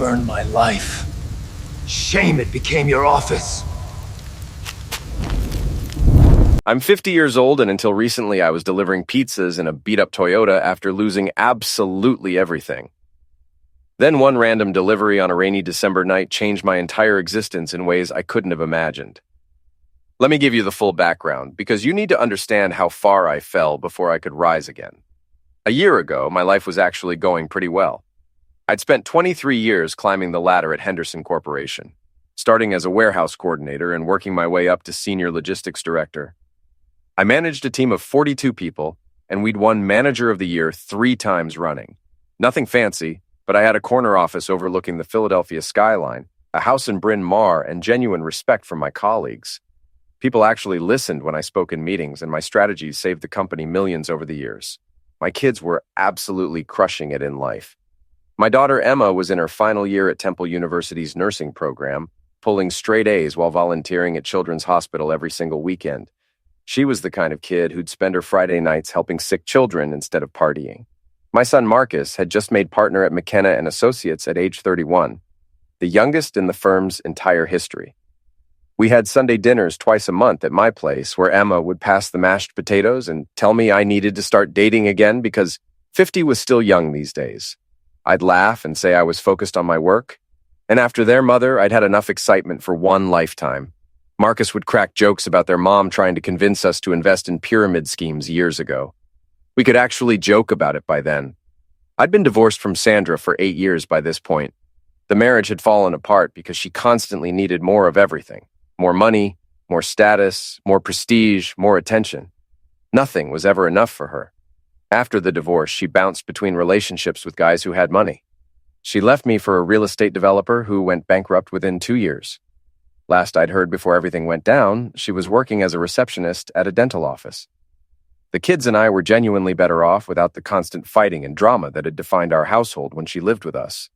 burned my life. Shame it became your office. I'm 50 years old, and until recently I was delivering pizzas in a beat-up Toyota after losing absolutely everything. Then one random delivery on a rainy December night changed my entire existence in ways I couldn't have imagined. Let me give you the full background, because you need to understand how far I fell before I could rise again. A year ago, my life was actually going pretty well. I'd spent 23 years climbing the ladder at Henderson Corporation, starting as a warehouse coordinator and working my way up to senior logistics director. I managed a team of 42 people, and we'd won Manager of the Year 3 times running. Nothing fancy, but I had a corner office overlooking the Philadelphia skyline, a house in Bryn Mawr, and genuine respect from my colleagues. People actually listened when I spoke in meetings, and my strategies saved the company millions over the years. My kids were absolutely crushing it in life. My daughter Emma was in her final year at Temple University's nursing program, pulling straight A's while volunteering at Children's Hospital every single weekend. She was the kind of kid who'd spend her Friday nights helping sick children instead of partying. My son Marcus had just made partner at McKenna & Associates at age 31, the youngest in the firm's entire history. We had Sunday dinners twice a month at my place, where Emma would pass the mashed potatoes and tell me I needed to start dating again because 50 was still young these days. I'd laugh and say I was focused on my work, and after their mother, I'd had enough excitement for one lifetime. Marcus would crack jokes about their mom trying to convince us to invest in pyramid schemes years ago. We could actually joke about it by then. I'd been divorced from Sandra for 8 years by this point. The marriage had fallen apart because she constantly needed more of everything. More money, more status, more prestige, more attention. Nothing was ever enough for her. After the divorce, she bounced between relationships with guys who had money. She left me for a real estate developer who went bankrupt within 2 years. Last I'd heard before everything went down, she was working as a receptionist at a dental office. The kids and I were genuinely better off without the constant fighting and drama that had defined our household when she lived with us.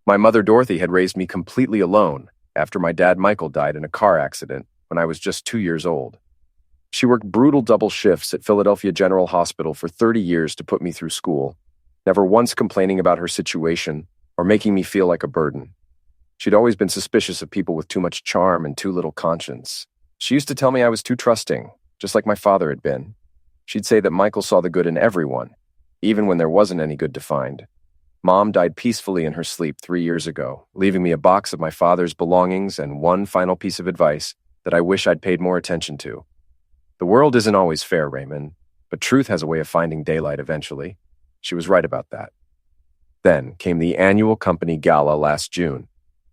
My mother Dorothy had raised me completely alone after my dad Michael died in a car accident when I was just 2 years old. She worked brutal double shifts at Philadelphia General Hospital for 30 years to put me through school, never once complaining about her situation or making me feel like a burden. She'd always been suspicious of people with too much charm and too little conscience. She used to tell me I was too trusting, just like my father had been. She'd say that Michael saw the good in everyone, even when there wasn't any good to find. Mom died peacefully in her sleep 3 years ago, leaving me a box of my father's belongings and one final piece of advice that I wish I'd paid more attention to. The world isn't always fair, Raymond, but truth has a way of finding daylight eventually. She was right about that. Then came the annual company gala last June.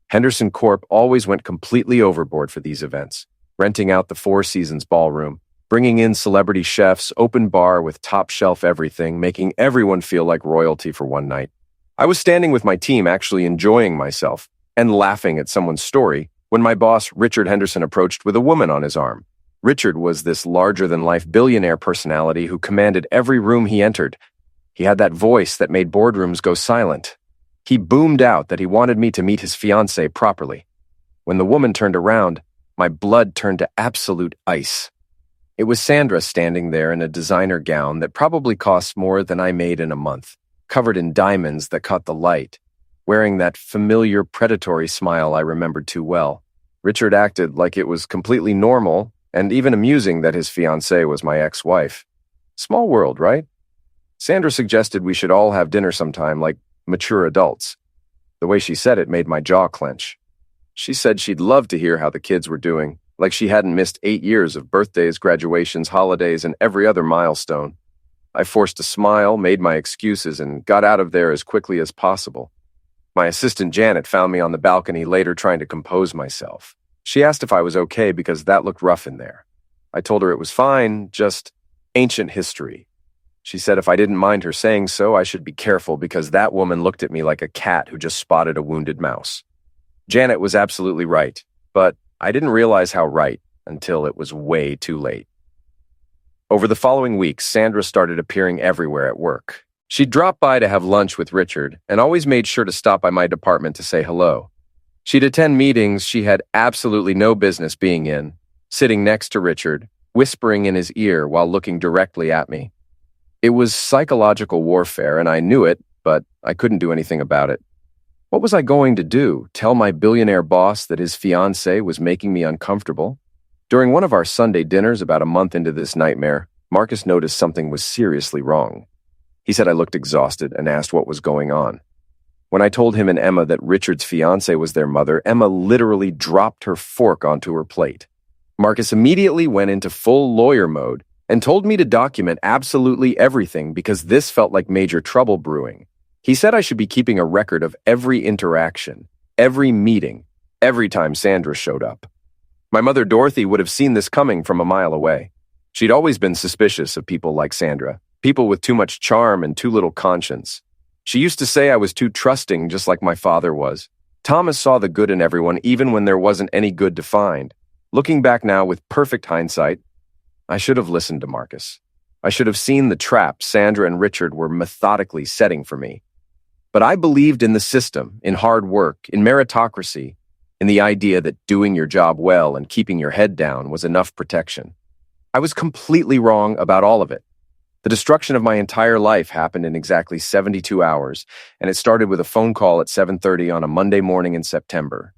Henderson Corp always went completely overboard for these events, renting out the Four Seasons ballroom, bringing in celebrity chefs, open bar with top-shelf everything, making everyone feel like royalty for one night. I was standing with my team actually enjoying myself and laughing at someone's story when my boss, Richard Henderson, approached with a woman on his arm. Richard was this larger-than-life billionaire personality who commanded every room he entered. He had that voice that made boardrooms go silent. He boomed out that he wanted me to meet his fiancée properly. When the woman turned around, my blood turned to absolute ice. It was Sandra standing there in a designer gown that probably cost more than I made in a month, covered in diamonds that caught the light, wearing that familiar predatory smile I remembered too well. Richard acted like it was completely normal and even amusing that his fiancée was my ex-wife. Small world, right? Sandra suggested we should all have dinner sometime, like mature adults. The way she said it made my jaw clench. She said she'd love to hear how the kids were doing, like she hadn't missed 8 years of birthdays, graduations, holidays, and every other milestone. I forced a smile, made my excuses, and got out of there as quickly as possible. My assistant Janet found me on the balcony later trying to compose myself. She asked if I was okay because that looked rough in there. I told her it was fine, just ancient history. She said if I didn't mind her saying so, I should be careful because that woman looked at me like a cat who just spotted a wounded mouse. Janet was absolutely right, but I didn't realize how right until it was way too late. Over the following weeks, Sandra started appearing everywhere at work. She'd drop by to have lunch with Richard and always made sure to stop by my department to say hello. She'd attend meetings she had absolutely no business being in, sitting next to Richard, whispering in his ear while looking directly at me. It was psychological warfare, and I knew it, but I couldn't do anything about it. What was I going to do? Tell my billionaire boss that his fiancée was making me uncomfortable? During one of our Sunday dinners about a month into this nightmare, Marcus noticed something was seriously wrong. He said I looked exhausted and asked what was going on. When I told him and Emma that Richard's fiancée was their mother, Emma literally dropped her fork onto her plate. Marcus immediately went into full lawyer mode and told me to document absolutely everything because this felt like major trouble brewing. He said I should be keeping a record of every interaction, every meeting, every time Sandra showed up. My mother Dorothy would have seen this coming from a mile away. She'd always been suspicious of people like Sandra, people with too much charm and too little conscience. She used to say I was too trusting, just like my father was. Thomas saw the good in everyone even when there wasn't any good to find. Looking back now with perfect hindsight, I should have listened to Marcus. I should have seen the trap Sandra and Richard were methodically setting for me. But I believed in the system, in hard work, in meritocracy, in the idea that doing your job well and keeping your head down was enough protection. I was completely wrong about all of it. The destruction of my entire life happened in exactly 72 hours, and it started with a phone call at 7:30 on a Monday morning in September.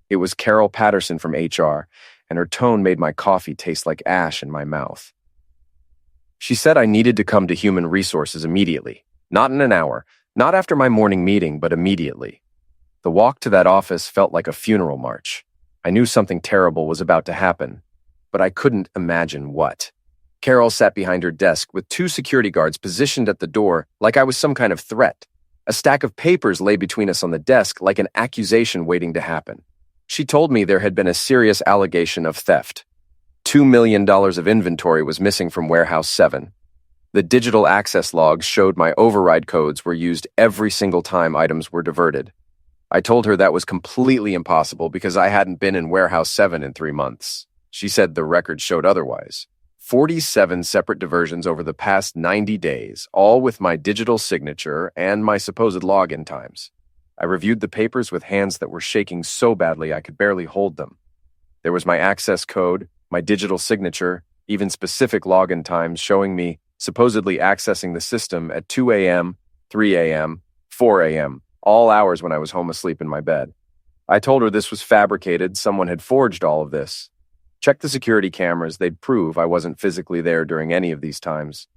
It was Carol Patterson from HR, and her tone made my coffee taste like ash in my mouth. She said I needed to come to Human Resources immediately, not in an hour, not after my morning meeting, but immediately. The walk to that office felt like a funeral march. I knew something terrible was about to happen, but I couldn't imagine what. Carol sat behind her desk with 2 security guards positioned at the door like I was some kind of threat. A stack of papers lay between us on the desk like an accusation waiting to happen. She told me there had been a serious allegation of theft. $2 million of inventory was missing from Warehouse 7. The digital access logs showed my override codes were used every single time items were diverted. I told her that was completely impossible because I hadn't been in Warehouse 7 in 3 months. She said the record showed otherwise. 47 separate diversions over the past 90 days, all with my digital signature and my supposed login times. I reviewed the papers with hands that were shaking so badly I could barely hold them. There was my access code, my digital signature, even specific login times showing me supposedly accessing the system at 2 a.m., 3 a.m., 4 a.m., all hours when I was home asleep in my bed. I told her this was fabricated, someone had forged all of this. Check the security cameras, they'd prove I wasn't physically there during any of these times.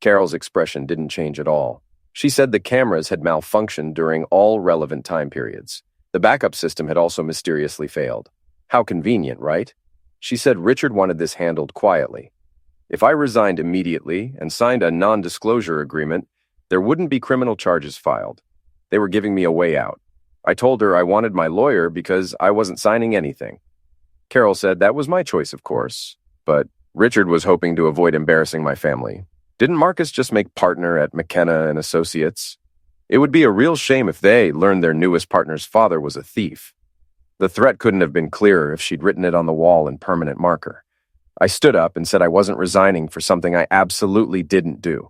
Carol's expression didn't change at all. She said the cameras had malfunctioned during all relevant time periods. The backup system had also mysteriously failed. How convenient, right? She said Richard wanted this handled quietly. If I resigned immediately and signed a non-disclosure agreement, there wouldn't be criminal charges filed. They were giving me a way out. I told her I wanted my lawyer because I wasn't signing anything. Carol said that was my choice, of course, but Richard was hoping to avoid embarrassing my family. Didn't Marcus just make partner at McKenna and Associates? It would be a real shame if they learned their newest partner's father was a thief. The threat couldn't have been clearer if she'd written it on the wall in permanent marker. I stood up and said I wasn't resigning for something I absolutely didn't do.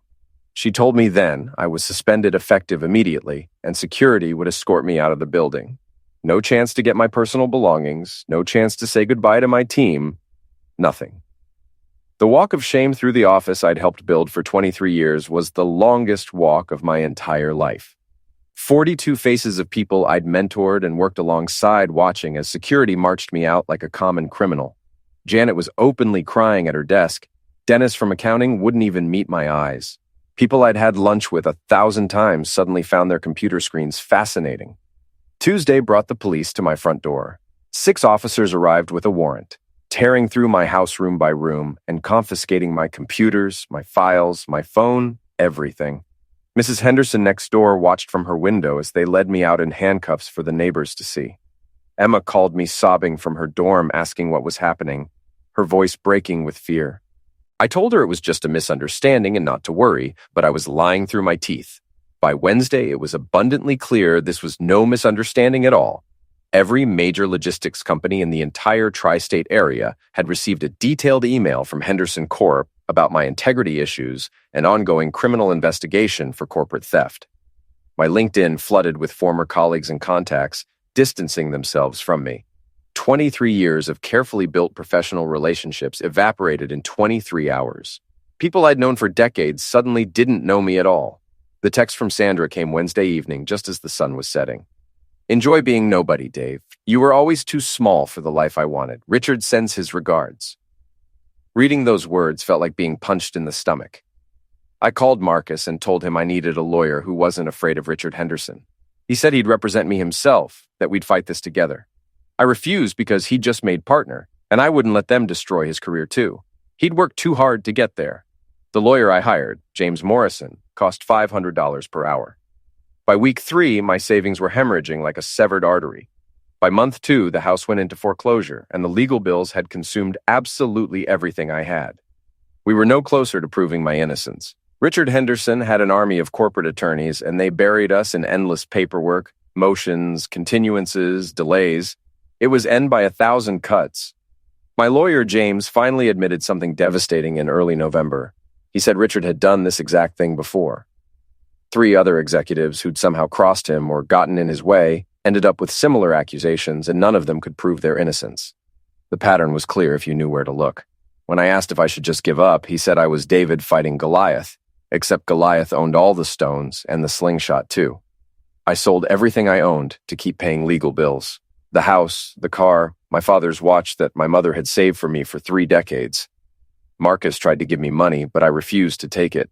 She told me then I was suspended effective immediately and security would escort me out of the building. No chance to get my personal belongings, no chance to say goodbye to my team, nothing. The walk of shame through the office I'd helped build for 23 years was the longest walk of my entire life. 42 faces of people I'd mentored and worked alongside watching as security marched me out like a common criminal. Janet was openly crying at her desk. Dennis from accounting wouldn't even meet my eyes. People I'd had lunch with 1,000 times suddenly found their computer screens fascinating. Tuesday brought the police to my front door. 6 officers arrived with a warrant, tearing through my house room by room and confiscating my computers, my files, my phone, everything. Mrs. Henderson next door watched from her window as they led me out in handcuffs for the neighbors to see. Emma called me sobbing from her dorm asking what was happening, her voice breaking with fear. I told her it was just a misunderstanding and not to worry, but I was lying through my teeth. By Wednesday, it was abundantly clear this was no misunderstanding at all. Every major logistics company in the entire tri-state area had received a detailed email from Henderson Corp. About my integrity issues and ongoing criminal investigation for corporate theft. My LinkedIn flooded with former colleagues and contacts, distancing themselves from me. 23 years of carefully built professional relationships evaporated in 23 hours. People I'd known for decades suddenly didn't know me at all. The text from Sandra came Wednesday evening just as the sun was setting. Enjoy being nobody, Dave. You were always too small for the life I wanted. Richard sends his regards. Reading those words felt like being punched in the stomach. I called Marcus and told him I needed a lawyer who wasn't afraid of Richard Henderson. He said he'd represent me himself, that we'd fight this together. I refused because he'd just made partner, and I wouldn't let them destroy his career too. He'd worked too hard to get there. The lawyer I hired, James Morrison, cost $500 per hour. By week 3, my savings were hemorrhaging like a severed artery. By month 2, the house went into foreclosure, and the legal bills had consumed absolutely everything I had. We were no closer to proving my innocence. Richard Henderson had an army of corporate attorneys, and they buried us in endless paperwork, motions, continuances, delays. It was end by 1,000 cuts. My lawyer, James, finally admitted something devastating in early November. He said Richard had done this exact thing before. 3 other executives who'd somehow crossed him or gotten in his way ended up with similar accusations, and none of them could prove their innocence. The pattern was clear if you knew where to look. When I asked if I should just give up, he said I was David fighting Goliath, except Goliath owned all the stones and the slingshot too. I sold everything I owned to keep paying legal bills. The house, the car, my father's watch that my mother had saved for me for 3 decades. Marcus tried to give me money, but I refused to take it.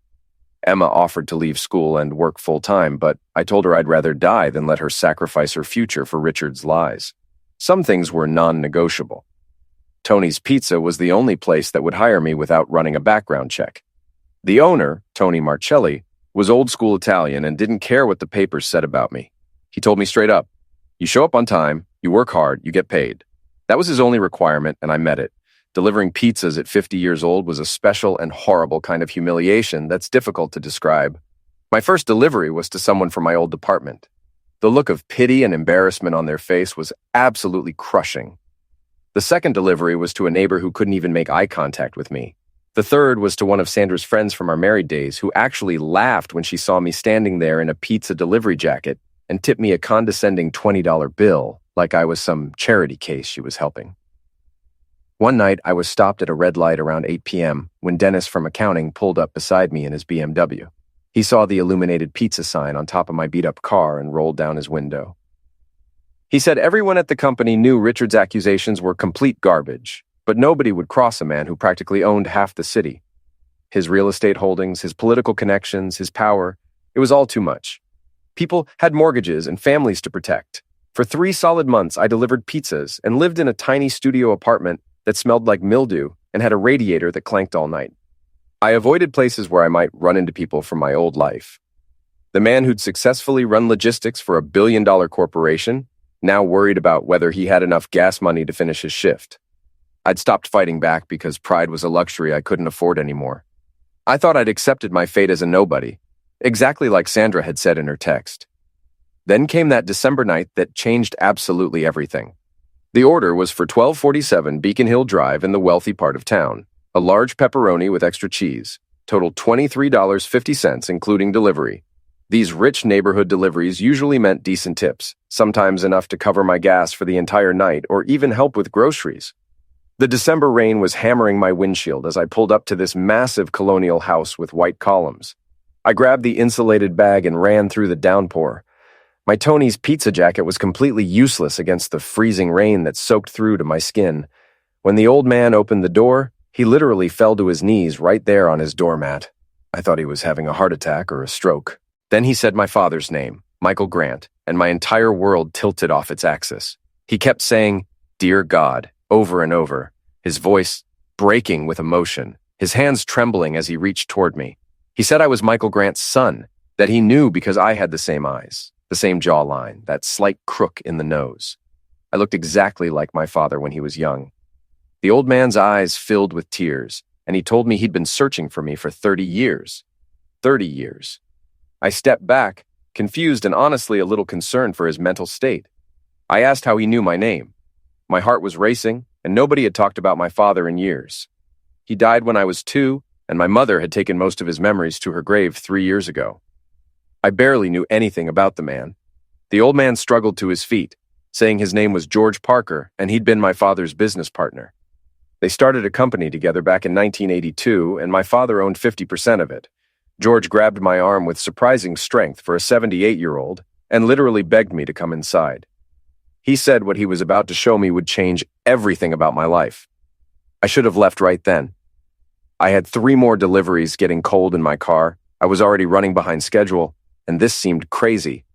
Emma offered to leave school and work full-time, but I told her I'd rather die than let her sacrifice her future for Richard's lies. Some things were non-negotiable. Tony's Pizza was the only place that would hire me without running a background check. The owner, Tony Marcelli, was old-school Italian and didn't care what the papers said about me. He told me straight up, "You show up on time, you work hard, you get paid." That was his only requirement, and I met it. Delivering pizzas at 50 years old was a special and horrible kind of humiliation that's difficult to describe. My first delivery was to someone from my old department. The look of pity and embarrassment on their face was absolutely crushing. The second delivery was to a neighbor who couldn't even make eye contact with me. The third was to one of Sandra's friends from our married days who actually laughed when she saw me standing there in a pizza delivery jacket and tipped me a condescending $20 bill like I was some charity case she was helping. One night, I was stopped at a red light around 8 p.m. when Dennis from accounting pulled up beside me in his BMW. He saw the illuminated pizza sign on top of my beat-up car and rolled down his window. He said everyone at the company knew Richard's accusations were complete garbage, but nobody would cross a man who practically owned half the city. His real estate holdings, his political connections, his power, it was all too much. People had mortgages and families to protect. For 3 solid months, I delivered pizzas and lived in a tiny studio apartment that smelled like mildew and had a radiator that clanked all night. I avoided places where I might run into people from my old life. The man who'd successfully run logistics for a billion-dollar corporation now worried about whether he had enough gas money to finish his shift. I'd stopped fighting back because pride was a luxury I couldn't afford anymore. I thought I'd accepted my fate as a nobody, exactly like Sandra had said in her text. Then came that December night that changed absolutely everything. The order was for 1247 Beacon Hill Drive in the wealthy part of town. A large pepperoni with extra cheese. Totaled $23.50, including delivery. These rich neighborhood deliveries usually meant decent tips, sometimes enough to cover my gas for the entire night or even help with groceries. The December rain was hammering my windshield as I pulled up to this massive colonial house with white columns. I grabbed the insulated bag and ran through the downpour. My Tony's Pizza jacket was completely useless against the freezing rain that soaked through to my skin. When the old man opened the door, he literally fell to his knees right there on his doormat. I thought he was having a heart attack or a stroke. Then he said my father's name, Michael Grant, and my entire world tilted off its axis. He kept saying, "Dear God," over and over, his voice breaking with emotion, his hands trembling as he reached toward me. He said I was Michael Grant's son, that he knew because I had the same eyes. The same jawline, that slight crook in the nose. I looked exactly like my father when he was young. The old man's eyes filled with tears, and he told me he'd been searching for me for 30 years. 30 years. I stepped back, confused and honestly a little concerned for his mental state. I asked how he knew my name. My heart was racing, and nobody had talked about my father in years. He died when I was 2, and my mother had taken most of his memories to her grave 3 years ago. I barely knew anything about the man. The old man struggled to his feet, saying his name was George Parker and he'd been my father's business partner. They started a company together back in 1982, and my father owned 50% of it. George grabbed my arm with surprising strength for a 78-year-old and literally begged me to come inside. He said what he was about to show me would change everything about my life. I should have left right then. I had 3 more deliveries getting cold in my car. I was already running behind schedule, and this seemed crazy.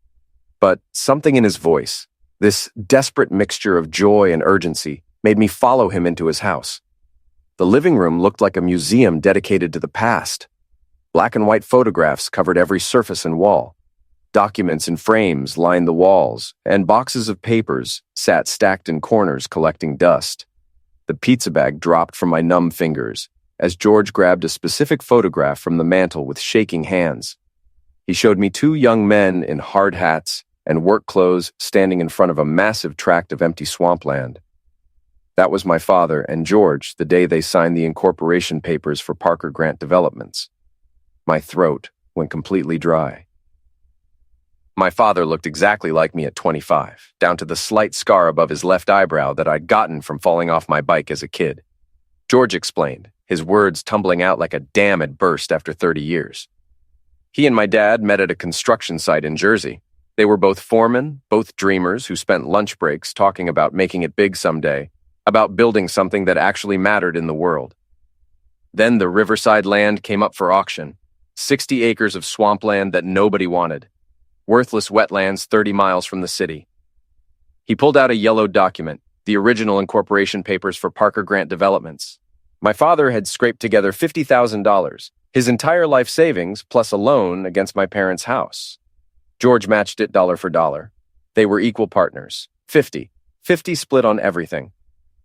But something in his voice, this desperate mixture of joy and urgency, made me follow him into his house. The living room looked like a museum dedicated to the past. Black and white photographs covered every surface and wall. Documents in frames lined the walls, and boxes of papers sat stacked in corners collecting dust. The pizza bag dropped from my numb fingers as George grabbed a specific photograph from the mantel with shaking hands. He showed me 2 young men in hard hats and work clothes standing in front of a massive tract of empty swampland. That was my father and George the day they signed the incorporation papers for Parker Grant Developments. My throat went completely dry. My father looked exactly like me at 25, down to the slight scar above his left eyebrow that I'd gotten from falling off my bike as a kid. George explained, his words tumbling out like a dam had burst after 30 years. He and my dad met at a construction site in Jersey. They were both foremen, both dreamers who spent lunch breaks talking about making it big someday, about building something that actually mattered in the world. Then the riverside land came up for auction, 60 acres of swampland that nobody wanted. Worthless wetlands 30 miles from the city. He pulled out a yellowed document, the original incorporation papers for Parker Grant Developments. My father had scraped together $50,000, his entire life savings plus a loan against my parents' house. George matched it dollar for dollar. They were equal partners, 50 split on everything.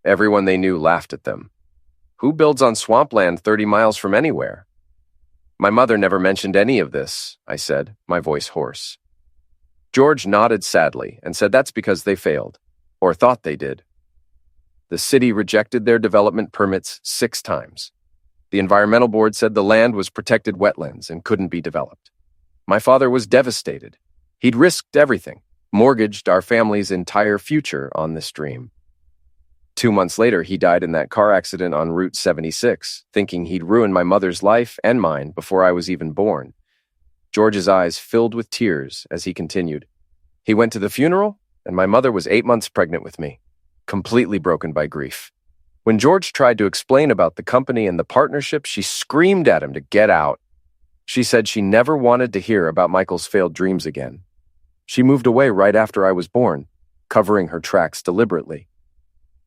Everyone they knew laughed at them. Who builds on swampland 30 miles from anywhere? My mother never mentioned any of this, I said, my voice hoarse. George nodded sadly and said that's because they failed, or thought they did. The city rejected their development permits 6 times. The environmental board said the land was protected wetlands and couldn't be developed. My father was devastated. He'd risked everything, mortgaged our family's entire future on this dream. 2 months later, he died in that car accident on Route 76, thinking he'd ruined my mother's life and mine before I was even born. George's eyes filled with tears as he continued. He went to the funeral, and my mother was 8 months pregnant with me, completely broken by grief. When George tried to explain about the company and the partnership, she screamed at him to get out. She said she never wanted to hear about Michael's failed dreams again. She moved away right after I was born, covering her tracks deliberately.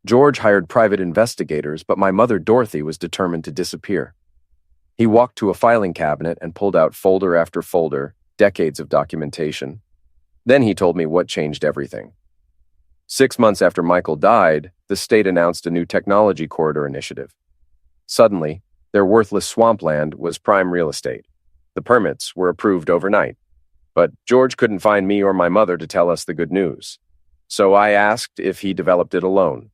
George hired private investigators, but my mother, Dorothy, was determined to disappear. He walked to a filing cabinet and pulled out folder after folder, decades of documentation. Then he told me what changed everything. 6 months after Michael died, the state announced a new technology corridor initiative. Suddenly, their worthless swampland was prime real estate. The permits were approved overnight. But George couldn't find me or my mother to tell us the good news. So I asked if he developed it alone.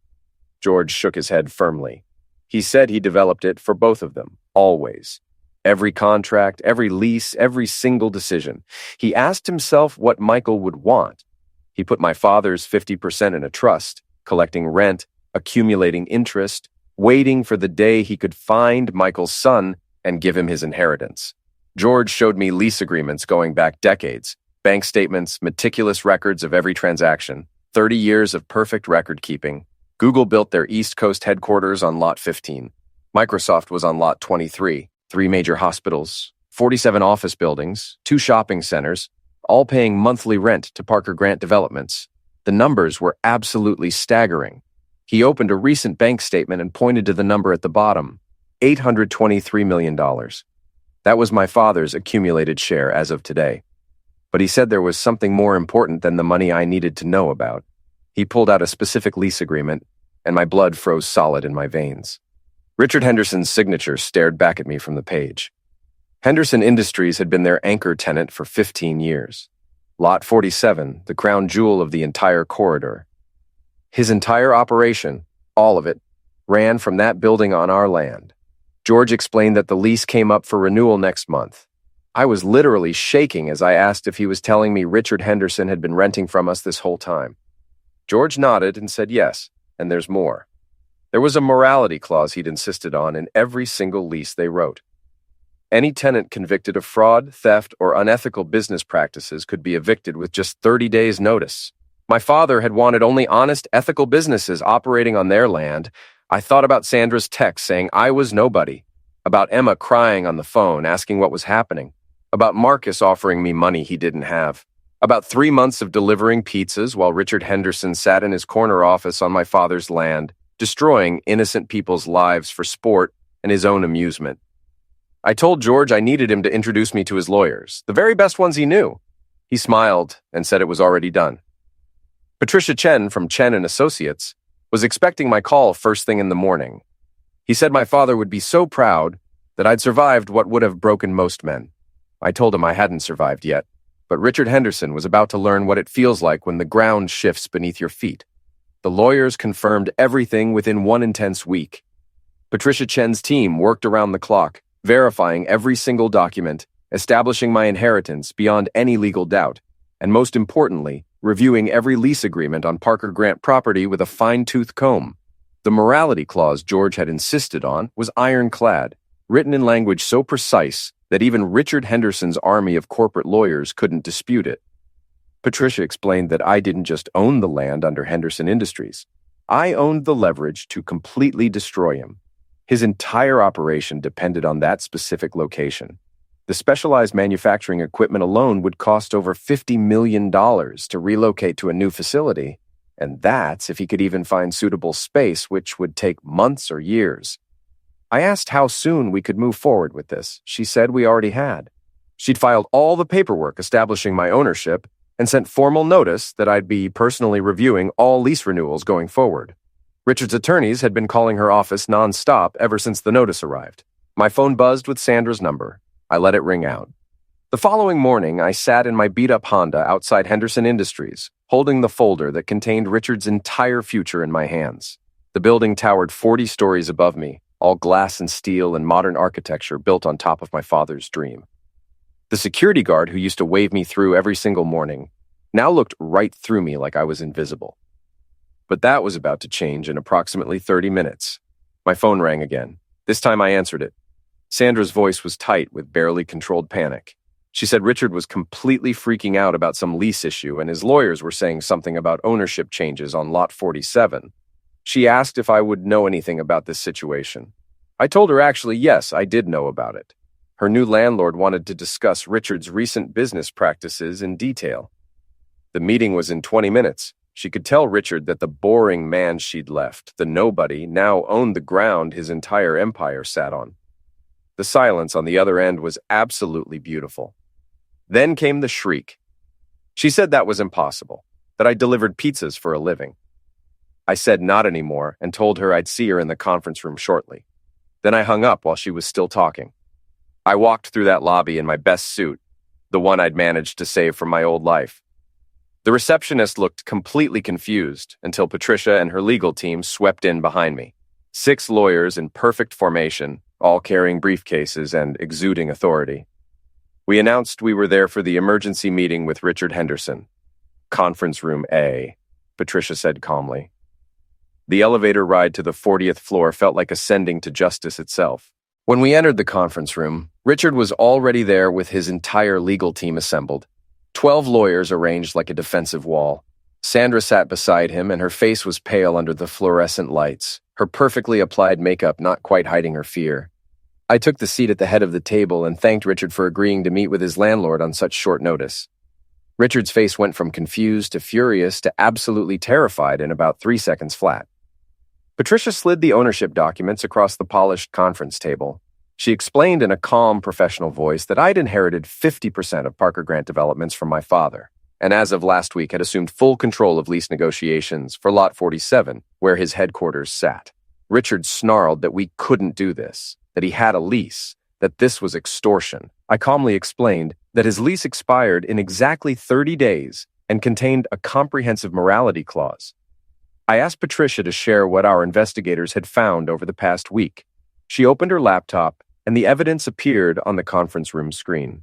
George shook his head firmly. He said he developed it for both of them, always. Every contract, every lease, every single decision. He asked himself what Michael would want. He put my father's 50% in a trust, collecting rent, accumulating interest, waiting for the day he could find Michael's son and give him his inheritance. George showed me lease agreements going back decades, bank statements, meticulous records of every transaction, 30 years of perfect record keeping. Google built their East Coast headquarters on Lot 15. Microsoft was on Lot 23, 3 major hospitals, 47 office buildings, 2 shopping centers, all paying monthly rent to Parker Grant Developments. The numbers were absolutely staggering. He opened a recent bank statement and pointed to the number at the bottom, $823 million. That was my father's accumulated share as of today. But he said there was something more important than the money I needed to know about. He pulled out a specific lease agreement, and my blood froze solid in my veins. Richard Henderson's signature stared back at me from the page. Henderson Industries had been their anchor tenant for 15 years. Lot 47, the crown jewel of the entire corridor. His entire operation, all of it, ran from that building on our land. George explained that the lease came up for renewal next month. I was literally shaking as I asked if he was telling me Richard Henderson had been renting from us this whole time. George nodded and said yes, and there's more. There was a morality clause he'd insisted on in every single lease they wrote. Any tenant convicted of fraud, theft, or unethical business practices could be evicted with just 30 days' notice. My father had wanted only honest, ethical businesses operating on their land. I thought about Sandra's text saying I was nobody, about Emma crying on the phone asking what was happening, about Marcus offering me money he didn't have, about 3 months of delivering pizzas while Richard Henderson sat in his corner office on my father's land, destroying innocent people's lives for sport and his own amusement. I told George I needed him to introduce me to his lawyers, the very best ones he knew. He smiled and said it was already done. Patricia Chen from Chen & Associates was expecting my call first thing in the morning. He said my father would be so proud that I'd survived what would have broken most men. I told him I hadn't survived yet, but Richard Henderson was about to learn what it feels like when the ground shifts beneath your feet. The lawyers confirmed everything within one intense week. Patricia Chen's team worked around the clock, verifying every single document, establishing my inheritance beyond any legal doubt, and most importantly, reviewing every lease agreement on Parker Grant property with a fine-tooth comb. The morality clause George had insisted on was ironclad, written in language so precise that even Richard Henderson's army of corporate lawyers couldn't dispute it. Patricia explained that I didn't just own the land under Henderson Industries. I owned the leverage to completely destroy him. His entire operation depended on that specific location. The specialized manufacturing equipment alone would cost over $50 million to relocate to a new facility, and that's if he could even find suitable space, which would take months or years. I asked how soon we could move forward with this. She said we already had. She'd filed all the paperwork establishing my ownership and sent formal notice that I'd be personally reviewing all lease renewals going forward. Richard's attorneys had been calling her office nonstop ever since the notice arrived. My phone buzzed with Sandra's number. I let it ring out. The following morning, I sat in my beat-up Honda outside Henderson Industries, holding the folder that contained Richard's entire future in my hands. The building towered 40 stories above me, all glass and steel and modern architecture built on top of my father's dream. The security guard who used to wave me through every single morning now looked right through me like I was invisible. But that was about to change in approximately 30 minutes. My phone rang again. This time I answered it. Sandra's voice was tight with barely controlled panic. She said Richard was completely freaking out about some lease issue and his lawyers were saying something about ownership changes on Lot 47. She asked if I would know anything about this situation. I told her actually yes, I did know about it. Her new landlord wanted to discuss Richard's recent business practices in detail. The meeting was in 20 minutes. She could tell Richard that the boring man she'd left, the nobody, now owned the ground his entire empire sat on. The silence on the other end was absolutely beautiful. Then came the shriek. She said that was impossible, that I delivered pizzas for a living. I said not anymore and told her I'd see her in the conference room shortly. Then I hung up while she was still talking. I walked through that lobby in my best suit, the one I'd managed to save from my old life. The receptionist looked completely confused until Patricia and her legal team swept in behind me. 6 lawyers in perfect formation, all carrying briefcases and exuding authority. We announced we were there for the emergency meeting with Richard Henderson. Conference room A, Patricia said calmly. The elevator ride to the 40th floor felt like ascending to justice itself. When we entered the conference room, Richard was already there with his entire legal team assembled. 12 lawyers arranged like a defensive wall. Sandra sat beside him, and her face was pale under the fluorescent lights, her perfectly applied makeup not quite hiding her fear. I took the seat at the head of the table and thanked Richard for agreeing to meet with his landlord on such short notice. Richard's face went from confused to furious to absolutely terrified in about 3 seconds flat. Patricia slid the ownership documents across the polished conference table. She explained in a calm, professional voice that I'd inherited 50% of Parker Grant developments from my father, and as of last week had assumed full control of lease negotiations for Lot 47, where his headquarters sat. Richard snarled that we couldn't do this, that he had a lease, that this was extortion. I calmly explained that his lease expired in exactly 30 days and contained a comprehensive morality clause. I asked Patricia to share what our investigators had found over the past week. She opened her laptop, and the evidence appeared on the conference room screen.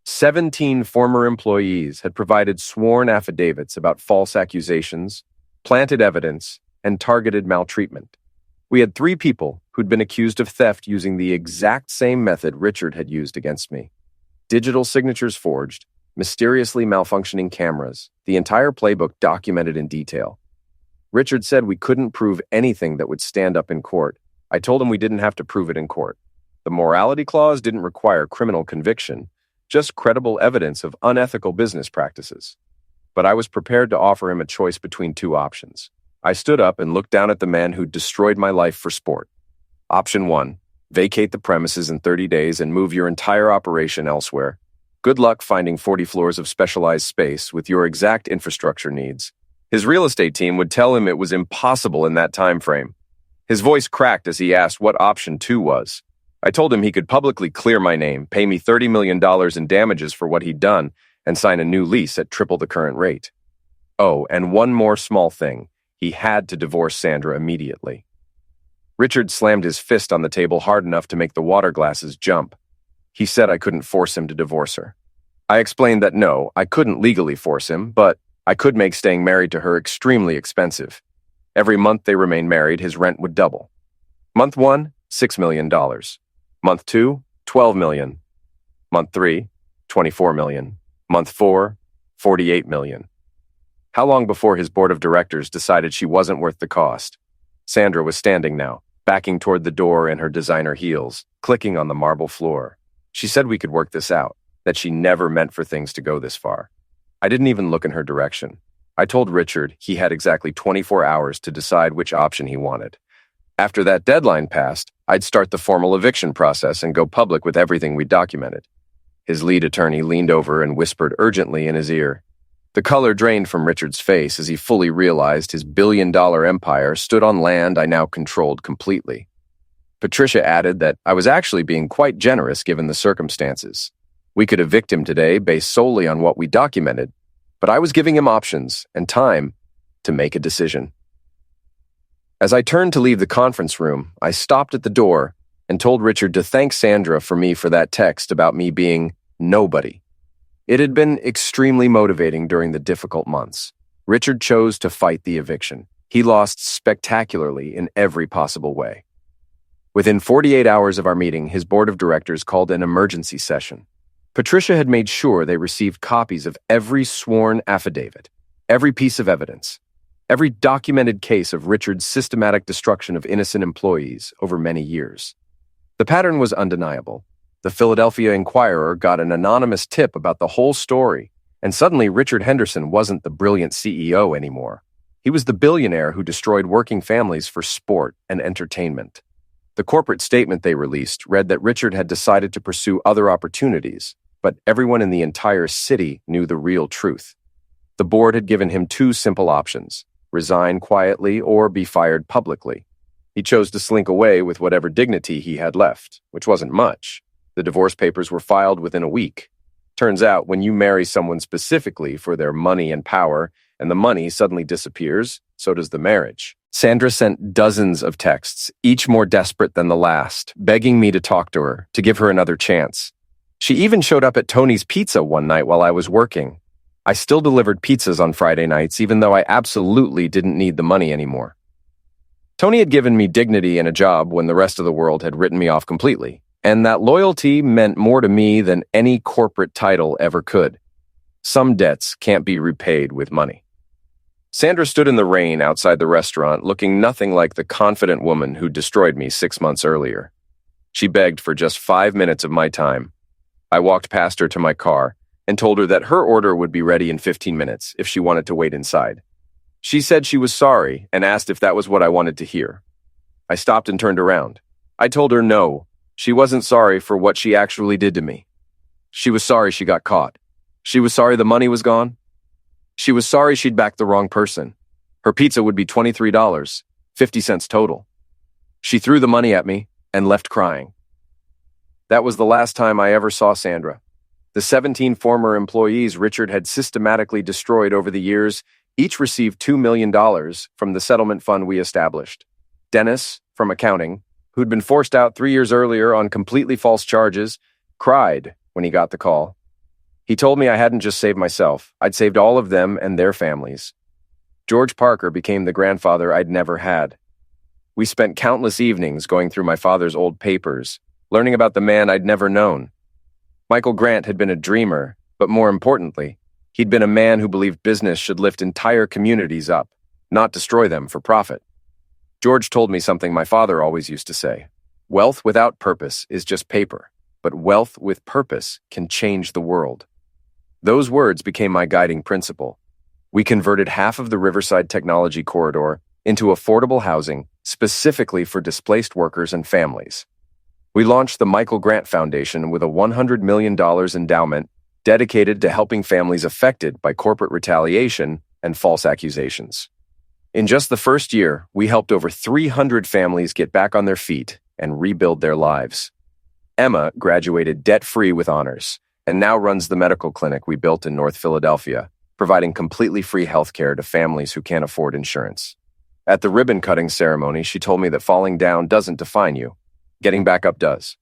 17 former employees had provided sworn affidavits about false accusations, planted evidence, and targeted maltreatment. We had 3 people who'd been accused of theft using the exact same method Richard had used against me. Digital signatures forged, mysteriously malfunctioning cameras, the entire playbook documented in detail. Richard said we couldn't prove anything that would stand up in court. I told him we didn't have to prove it in court. The morality clause didn't require criminal conviction, just credible evidence of unethical business practices. But I was prepared to offer him a choice between two options. I stood up and looked down at the man who'd destroyed my life for sport. Option 1, vacate the premises in 30 days and move your entire operation elsewhere. Good luck finding 40 floors of specialized space with your exact infrastructure needs. His real estate team would tell him it was impossible in that time frame. His voice cracked as he asked what option 2 was. I told him he could publicly clear my name, pay me $30 million in damages for what he'd done, and sign a new lease at triple the current rate. Oh, and one more small thing. He had to divorce Sandra immediately. Richard slammed his fist on the table hard enough to make the water glasses jump. He said I couldn't force him to divorce her. I explained that no, I couldn't legally force him, but I could make staying married to her extremely expensive. Every month they remained married, his rent would double. Month 1, $6 million. Month 2, $12 million. Month 3, $24 million. Month 4, $48 million. How long before his board of directors decided she wasn't worth the cost? Sandra was standing now, backing toward the door in her designer heels, clicking on the marble floor. She said we could work this out, that she never meant for things to go this far. I didn't even look in her direction. I told Richard he had exactly 24 hours to decide which option he wanted. After that deadline passed, I'd start the formal eviction process and go public with everything we documented. His lead attorney leaned over and whispered urgently in his ear. The color drained from Richard's face as he fully realized his billion-dollar empire stood on land I now controlled completely. Patricia added that I was actually being quite generous given the circumstances. We could evict him today based solely on what we documented, but I was giving him options and time to make a decision. As I turned to leave the conference room, I stopped at the door and told Richard to thank Sandra for me for that text about me being nobody. It had been extremely motivating during the difficult months. Richard chose to fight the eviction. He lost spectacularly in every possible way. Within 48 hours of our meeting, his board of directors called an emergency session. Patricia had made sure they received copies of every sworn affidavit, every piece of evidence, every documented case of Richard's systematic destruction of innocent employees over many years. The pattern was undeniable. The Philadelphia Inquirer got an anonymous tip about the whole story, and suddenly Richard Henderson wasn't the brilliant CEO anymore. He was the billionaire who destroyed working families for sport and entertainment. The corporate statement they released read that Richard had decided to pursue other opportunities, but everyone in the entire city knew the real truth. The board had given him two simple options: resign quietly or be fired publicly. He chose to slink away with whatever dignity he had left, which wasn't much. The divorce papers were filed within a week. Turns out, when you marry someone specifically for their money and power, and the money suddenly disappears, so does the marriage. Sandra sent dozens of texts, each more desperate than the last, begging me to talk to her, to give her another chance. She even showed up at Tony's Pizza one night while I was working. I still delivered pizzas on Friday nights, even though I absolutely didn't need the money anymore. Tony had given me dignity and a job when the rest of the world had written me off completely, and that loyalty meant more to me than any corporate title ever could. Some debts can't be repaid with money. Sandra stood in the rain outside the restaurant, looking nothing like the confident woman who destroyed me 6 months earlier. She begged for just 5 minutes of my time. I walked past her to my car and told her that her order would be ready in 15 minutes if she wanted to wait inside. She said she was sorry and asked if that was what I wanted to hear. I stopped and turned around. I told her no, she wasn't sorry for what she actually did to me. She was sorry she got caught. She was sorry the money was gone. She was sorry she'd backed the wrong person. Her pizza would be $23, 50 cents total. She threw the money at me and left crying. That was the last time I ever saw Sandra. The 17 former employees Richard had systematically destroyed over the years each received $2 million from the settlement fund we established. Dennis, from accounting, who'd been forced out 3 years earlier on completely false charges, cried when he got the call. He told me I hadn't just saved myself, I'd saved all of them and their families. George Parker became the grandfather I'd never had. We spent countless evenings going through my father's old papers, learning about the man I'd never known. Michael Grant had been a dreamer, But more importantly, he'd been a man who believed business should lift entire communities up, not destroy them for profit. George told me something my father always used to say. Wealth without purpose is just paper, but wealth with purpose can change the world. Those words became my guiding principle. We converted half of the Riverside Technology Corridor into affordable housing specifically for displaced workers and families. We launched the Michael Grant Foundation with a $100 million endowment dedicated to helping families affected by corporate retaliation and false accusations. In just the first year, we helped over 300 families get back on their feet and rebuild their lives. Emma graduated debt-free with honors and now runs the medical clinic we built in North Philadelphia, providing completely free healthcare to families who can't afford insurance. At the ribbon-cutting ceremony, she told me that falling down doesn't define you. Getting back up does.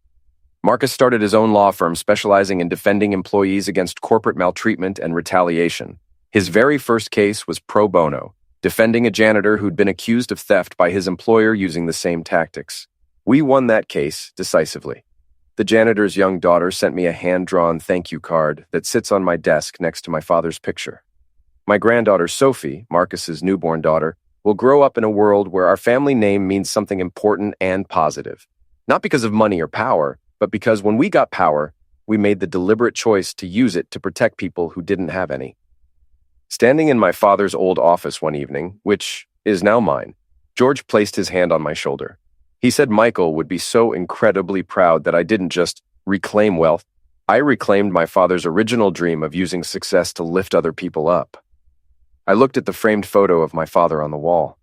Marcus started his own law firm specializing in defending employees against corporate maltreatment and retaliation. His very first case was pro bono, defending a janitor who'd been accused of theft by his employer using the same tactics. We won that case decisively. The janitor's young daughter sent me a hand-drawn thank you card that sits on my desk next to my father's picture. My granddaughter Sophie, Marcus's newborn daughter, will grow up in a world where our family name means something important and positive. Not because of money or power, but because when we got power, we made the deliberate choice to use it to protect people who didn't have any. Standing in my father's old office one evening, which is now mine, George placed his hand on my shoulder. He said Michael would be so incredibly proud that I didn't just reclaim wealth. I reclaimed my father's original dream of using success to lift other people up. I looked at the framed photo of my father on the wall.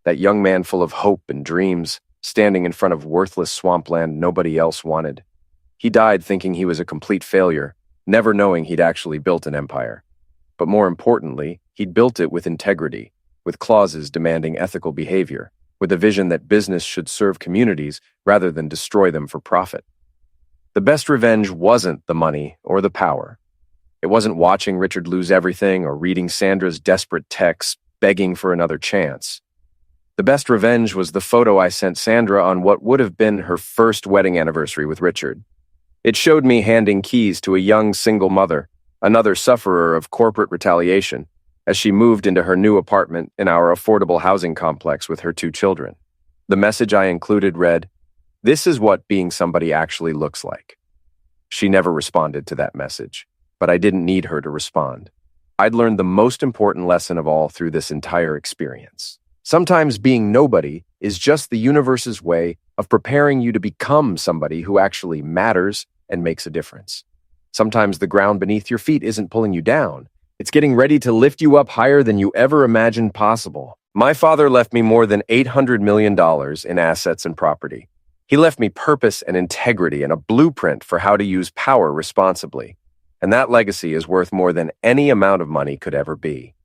That young man full of hope and dreams, standing in front of worthless swampland nobody else wanted. He died thinking he was a complete failure, never knowing he'd actually built an empire. But more importantly, he'd built it with integrity, with clauses demanding ethical behavior, with a vision that business should serve communities rather than destroy them for profit. The best revenge wasn't the money or the power. It wasn't watching Richard lose everything or reading Sandra's desperate texts begging for another chance. The best revenge was the photo I sent Sandra on what would have been her first wedding anniversary with Richard. It showed me handing keys to a young single mother, another sufferer of corporate retaliation, as she moved into her new apartment in our affordable housing complex with her 2 children. The message I included read, "This is what being somebody actually looks like." She never responded to that message, but I didn't need her to respond. I'd learned the most important lesson of all through this entire experience. Sometimes being nobody is just the universe's way of preparing you to become somebody who actually matters and makes a difference. Sometimes the ground beneath your feet isn't pulling you down. It's getting ready to lift you up higher than you ever imagined possible. My father left me more than $800 million in assets and property. He left me purpose and integrity and a blueprint for how to use power responsibly. And that legacy is worth more than any amount of money could ever be.